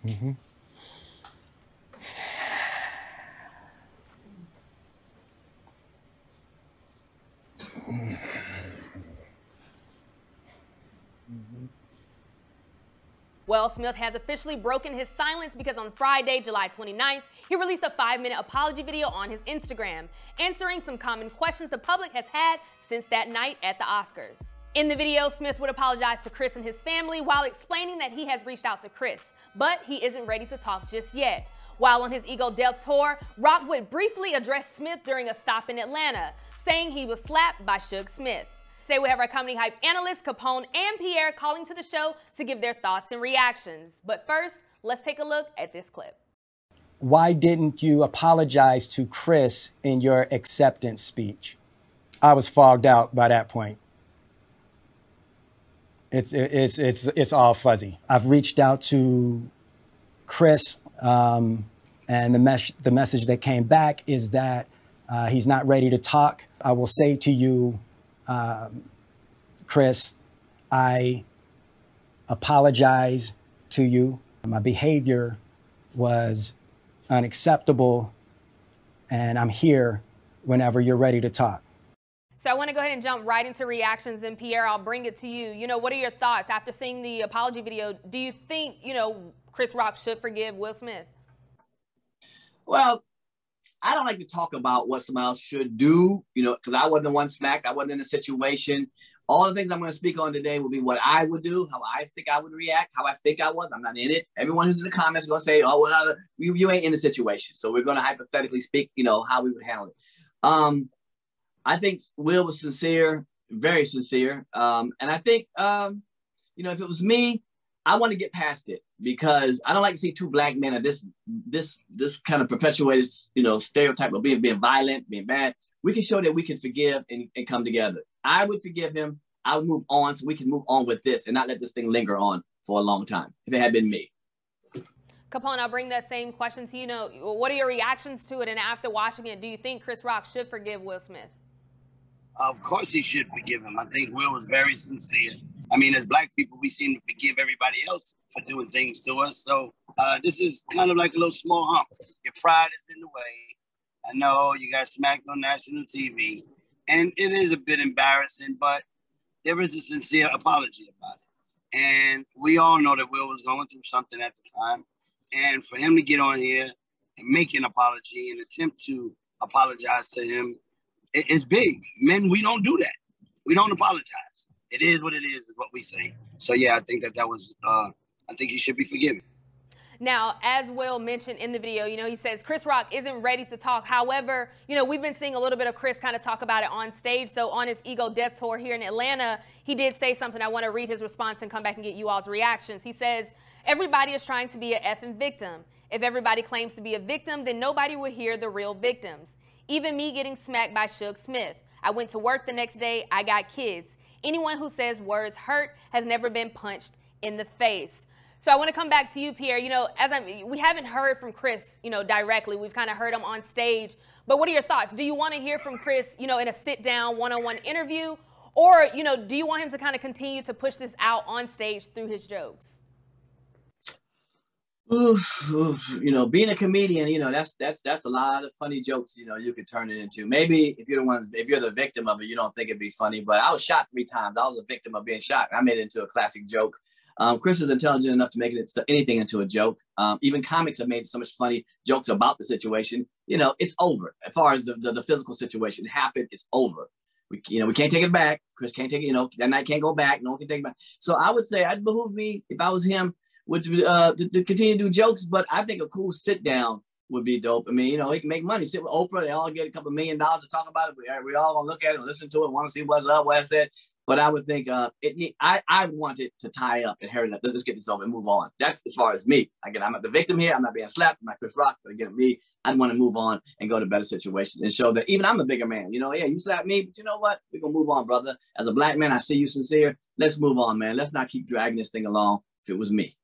Mm-hmm. Well, Smith has officially broken his silence because on Friday, July 29th, he released a 5-minute apology video on his Instagram, answering some common questions the public has had since that night at the Oscars. In the video, Smith would apologize to Chris and his family while explaining that he has reached out to Chris, but he isn't ready to talk just yet. While on his Ego Death tour, Rock would briefly address Smith during a stop in Atlanta, saying he was slapped by Suge Smith. Today we have our comedy hype analysts Capone and Pierre calling to the show to give their thoughts and reactions. But first, let's take a look at this clip. Why didn't you apologize to Chris in your acceptance speech? I was fogged out by that point. It's all fuzzy. I've reached out to Chris, and the message that came back is that he's not ready to talk. I will say to you, Chris, I apologize to you. My behavior was unacceptable, and I'm here whenever you're ready to talk. So I want to go ahead and jump right into reactions, and Pierre, I'll bring it to you. You know, what are your thoughts after seeing the apology video? Do you think, Chris Rock should forgive Will Smith? Well, I don't like to talk about what somebody else should do, because I wasn't the one smacked. I wasn't in the situation. All the things I'm going to speak on today will be what I would do, how I think I would react, how I think I was. I'm not in it. Everyone who's in the comments is going to say, oh, well, you ain't in the situation. So we're going to hypothetically speak, how we would handle it. I think Will was sincere, very sincere. And I think, if it was me, I want to get past it because I don't like to see two black men of this kind of perpetuated, stereotype of being violent, being bad. We can show that we can forgive and come together. I would forgive him. I would move on so we can move on with this and not let this thing linger on for a long time if it had been me. Capone, I'll bring that same question to you. What are your reactions to it? And after watching it, do you think Chris Rock should forgive Will Smith? Of course he should forgive him. I think Will was very sincere. I mean, as black people, we seem to forgive everybody else for doing things to us. So this is kind of like a little small hump. Your pride is in the way. I know you got smacked on national TV. And it is a bit embarrassing, but there is a sincere apology about it. And we all know that Will was going through something at the time. And for him to get on here and make an apology and attempt to apologize to him, it's big. Men, we don't do that. We don't apologize. It is what it is what we say. So, yeah, I think that was, I think he should be forgiven. Now, as Will mentioned in the video, he says Chris Rock isn't ready to talk. However, we've been seeing a little bit of Chris kind of talk about it on stage. So on his Ego Death tour here in Atlanta, he did say something. I want to read his response and come back and get you all's reactions. He says, everybody is trying to be an effing victim. If everybody claims to be a victim, then nobody will hear the real victims. Even me getting smacked by Suge Smith. I went to work the next day. I got kids. Anyone who says words hurt has never been punched in the face. So I want to come back to you, Pierre. We haven't heard from Chris, directly. We've kind of heard him on stage. But what are your thoughts? Do you want to hear from Chris, in a sit-down, one-on-one interview? Or, do you want him to kind of continue to push this out on stage through his jokes? Being a comedian, that's a lot of funny jokes, you could turn it into. Maybe if you're the victim of it, you don't think it'd be funny, but I was shot 3 times. I was a victim of being shot. I made it into a classic joke. Chris is intelligent enough to make anything into a joke. Even comics have made so much funny jokes about the situation. It's over. As far as the physical situation happened, it's over. We can't take it back. Chris can't take it, that night can't go back. No one can take it back. So I would say it'd behoove me, if I was him, would to continue to do jokes, but I think a cool sit down would be dope. I mean, he can make money. Sit with Oprah, they all get a couple $1 million to talk about it. We all gonna look at it, and listen to it, want to see what's up, what I said. But I would think I want it to tie up and hurry up. Let's get this over and move on. That's as far as me. Again, I'm not the victim here. I'm not being slapped. I'm not Chris Rock. But again, I'd want to move on and go to better situations and show that even I'm a bigger man. Yeah, you slapped me, but you know what? We're gonna move on, brother. As a black man, I see you sincere. Let's move on, man. Let's not keep dragging this thing along if it was me.